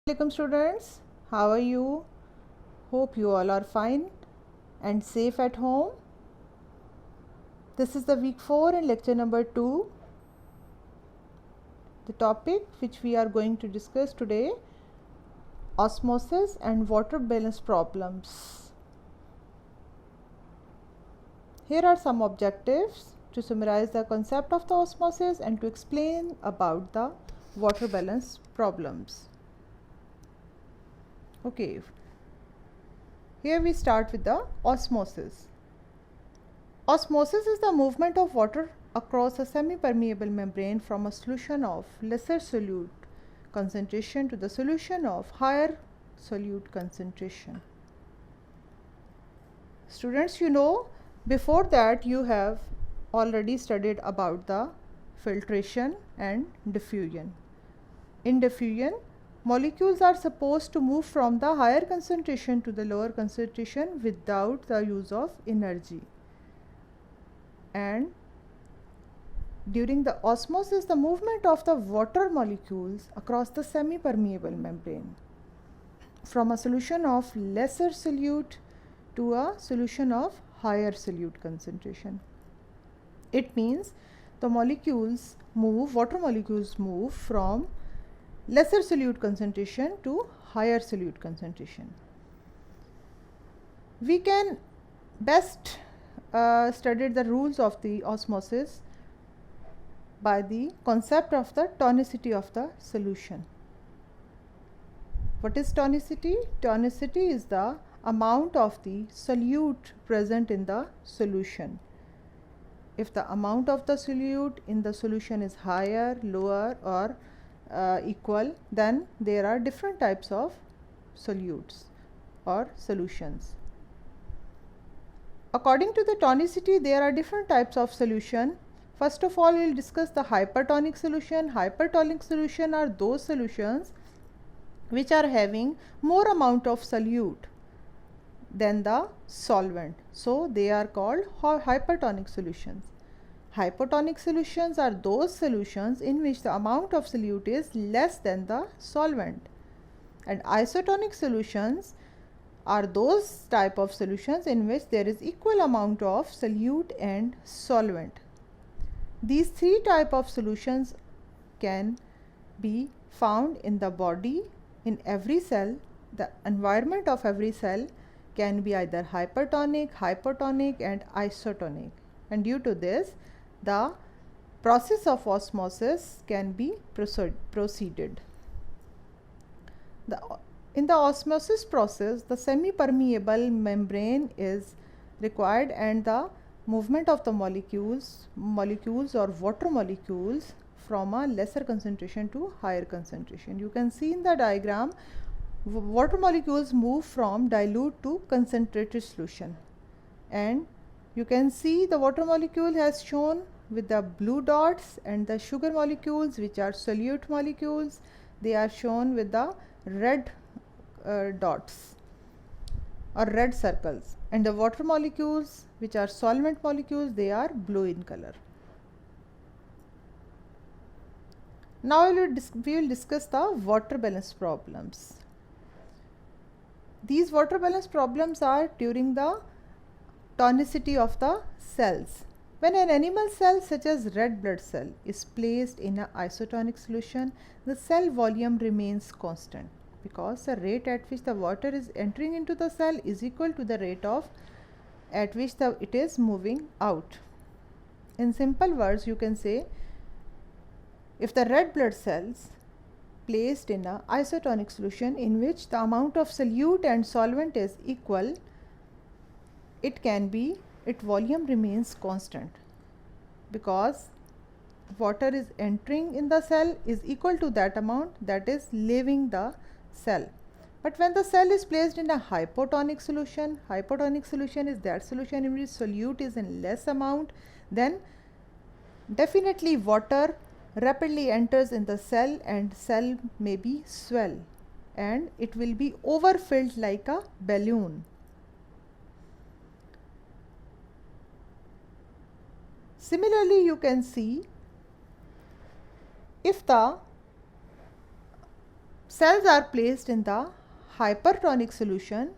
Welcome students, how are you? Hope you all are fine and safe at home. This is the week 4 and lecture number 2. The topic which we are going to discuss today, osmosis and water balance problems. Here are some objectives to summarize the concept of the osmosis and to explain about the water balance problems. Okay, here we start with the osmosis. Osmosis is the movement of water across a semi-permeable membrane from a solution of lesser solute concentration to the solution of higher solute concentration. Students, before that you have already studied about the filtration and diffusion. In diffusion, molecules are supposed to move from the higher concentration to the lower concentration without the use of energy. And during the osmosis, the movement of the water molecules across the semi-permeable membrane from a solution of lesser solute to a solution of higher solute concentration. It means the water molecules move from lesser solute concentration to higher solute concentration. We can best study the rules of the osmosis by the concept of the tonicity of the solution. What is tonicity? Tonicity is the amount of the solute present in the solution. If the amount of the solute in the solution is higher, lower or equal, then there are different types of solutes or solutions. According to the tonicity, there are different types of solution. First of all, we will discuss the hypertonic solution. Hypertonic solution are those solutions which are having more amount of solute than the solvent. So, they are called hypertonic solutions. Hypotonic solutions are those solutions in which the amount of solute is less than the solvent. And isotonic solutions are those type of solutions in which there is equal amount of solute and solvent. These three type of solutions can be found in the body, in every cell. The environment of every cell can be either hypertonic, hypotonic and isotonic, and due to this the process of osmosis can be proceeded. In the osmosis process, the semi-permeable membrane is required and the movement of the molecules or water molecules from a lesser concentration to higher concentration. You can see in the diagram, water molecules move from dilute to concentrated solution, and you can see the water molecule has shown with the blue dots, and the sugar molecules, which are solute molecules, they are shown with the red dots or red circles, and the water molecules, which are solvent molecules, they are blue in color. Now we will discuss the water balance problems. These water balance problems are during the tonicity of the cells. When an animal cell such as red blood cell is placed in an isotonic solution, the cell volume remains constant because the rate at which the water is entering into the cell is equal to the rate at which it is moving out. In simple words, you can say, if the red blood cells placed in an isotonic solution in which the amount of solute and solvent is equal, its volume remains constant because water is entering in the cell is equal to that amount that is leaving the cell. But when the cell is placed in a hypotonic solution is that solution in which solute is in less amount, then definitely water rapidly enters in the cell and cell may be swell and it will be overfilled like a balloon. Similarly, you can see if the cells are placed in the hypertonic solution,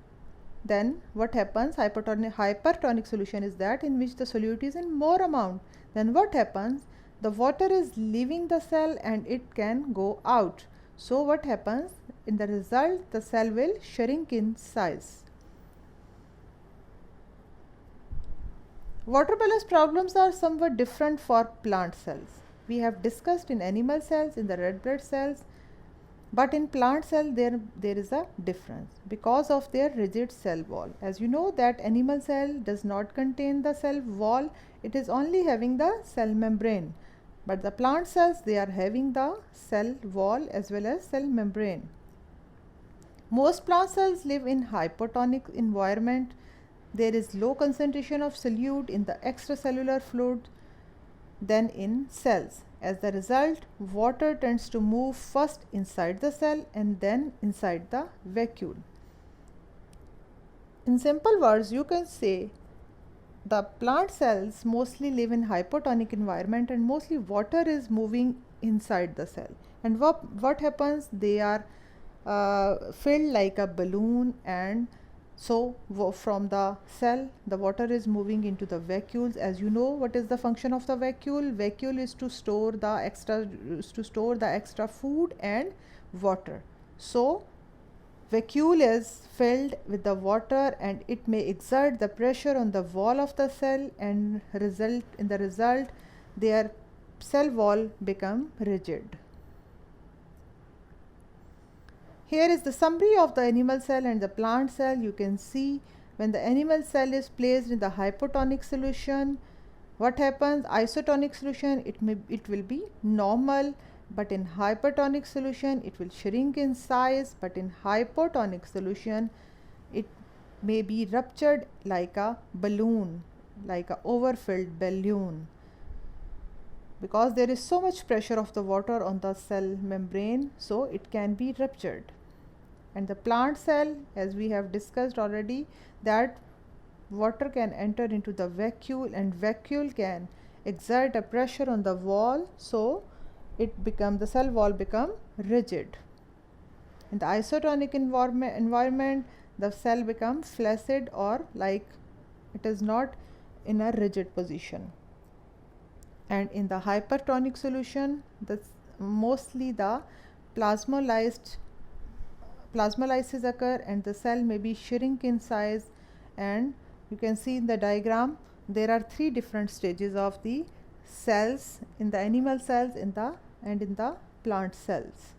then what happens? Hypertonic solution is that in which the solute is in more amount. Then what happens? The water is leaving the cell and it can go out. So what happens? In the result, the cell will shrink in size. Water balance problems are somewhat different for plant cells. We have discussed in animal cells, in the red blood cells, but in plant cell there is a difference because of their rigid cell wall. As you know that animal cell does not contain the cell wall, it is only having the cell membrane. But the plant cells, they are having the cell wall as well as cell membrane. Most plant cells live in hypotonic environment. There is low concentration of solute in the extracellular fluid than in cells. As the result, water tends to move first inside the cell and then inside the vacuole. In simple words, you can say the plant cells mostly live in hypotonic environment and mostly water is moving inside the cell. And what happens? They are filled like a balloon, and so from the cell the water is moving into the vacuoles. As you know, what is the function of the vacuole? Vacuole is to store the extra food and water. So vacuole is filled with the water and it may exert the pressure on the wall of the cell and in the result their cell wall become rigid. Here is the summary of the animal cell and the plant cell. You can see when the animal cell is placed in the hypotonic solution, what happens? Isotonic solution, it will be normal, but in hypertonic solution it will shrink in size, but in hypotonic solution it may be ruptured like a balloon, like a overfilled balloon, because there is so much pressure of the water on the cell membrane, so it can be ruptured. And the plant cell, as we have discussed already, that water can enter into the vacuole and vacuole can exert a pressure on the wall, so the cell wall become rigid. In the isotonic environment, the cell become flaccid or like it is not in a rigid position. And in the hypertonic solution, mostly the plasmolysis occur and the cell may be shrink in size. And you can see in the diagram there are three different stages of the cells in the animal cells and in the plant cells.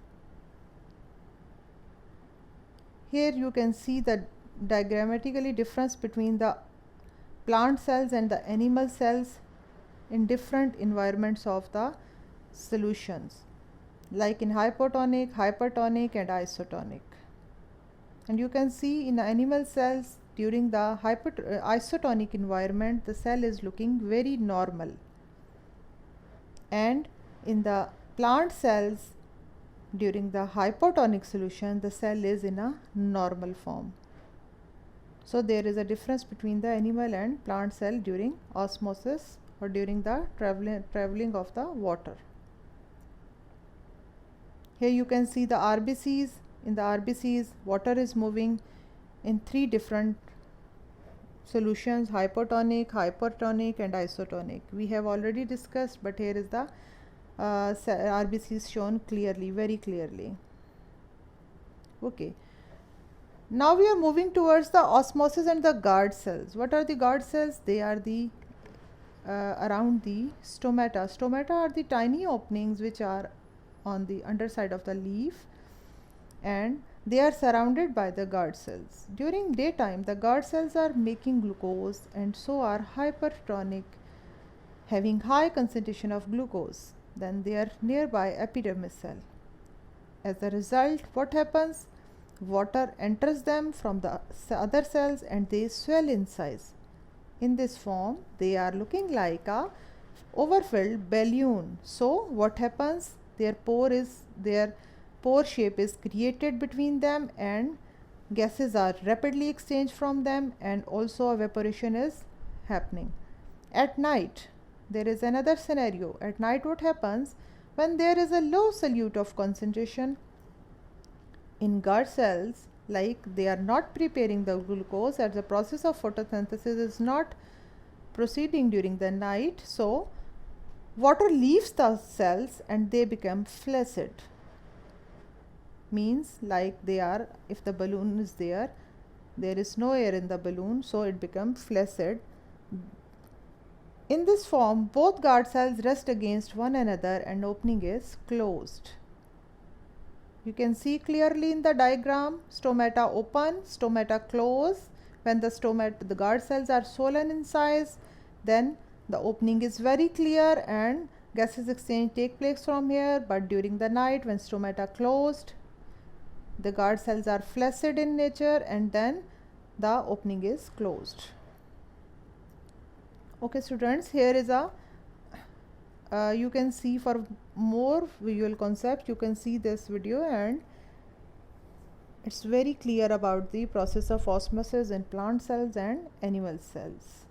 Here you can see the diagrammatically difference between the plant cells and the animal cells in different environments of the solutions, like in hypotonic, hypertonic and isotonic. And you can see in animal cells during the isotonic environment the cell is looking very normal, and in the plant cells during the hypotonic solution the cell is in a normal form. So there is a difference between the animal and plant cell during osmosis or during the traveling of the water. Here you can see the RBCs. In the RBCs, water is moving in three different solutions: hypotonic, hypertonic and isotonic. We have already discussed, but here is the RBCs shown clearly, very clearly. Okay. Now we are moving towards the osmosis and the guard cells. What are the guard cells? They are the around the stomata. Stomata are the tiny openings which are on the underside of the leaf, and they are surrounded by the guard cells. During daytime, the guard cells are making glucose, and so are hypertonic, having high concentration of glucose than their nearby epidermis cell. As a result, what happens? Water enters them from the other cells and they swell in size. In this form, they are looking like a overfilled balloon. So what happens? Their pore shape is created between them and gases are rapidly exchanged from them, and also evaporation is happening. At night, there is another scenario. At night, what happens? When there is a low solute of concentration, in guard cells, like they are not preparing the glucose, as the process of photosynthesis is not proceeding during the night, so water leaves the cells and they become flaccid. Means like they are, if the balloon is there is no air in the balloon, so it becomes flaccid. In this form, both guard cells rest against one another and opening is closed. You can see clearly in the diagram, stomata open, stomata close. When the guard cells are swollen in size, then the opening is very clear and gases exchange take place from here. But during the night, when stomata closed, the guard cells are flaccid in nature and then the opening is closed. Okay students, here is a you can see for more visual concept, you can see this video, and it's very clear about the process of osmosis in plant cells and animal cells.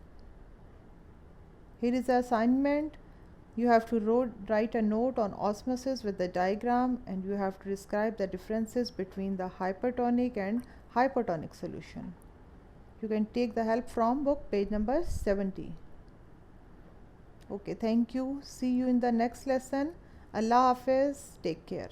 Here is the assignment. You have to write a note on osmosis with the diagram, and you have to describe the differences between the hypertonic and hypotonic solution. You can take the help from book page number 70. Okay, thank you. See you in the next lesson. Allah Hafiz. Take care.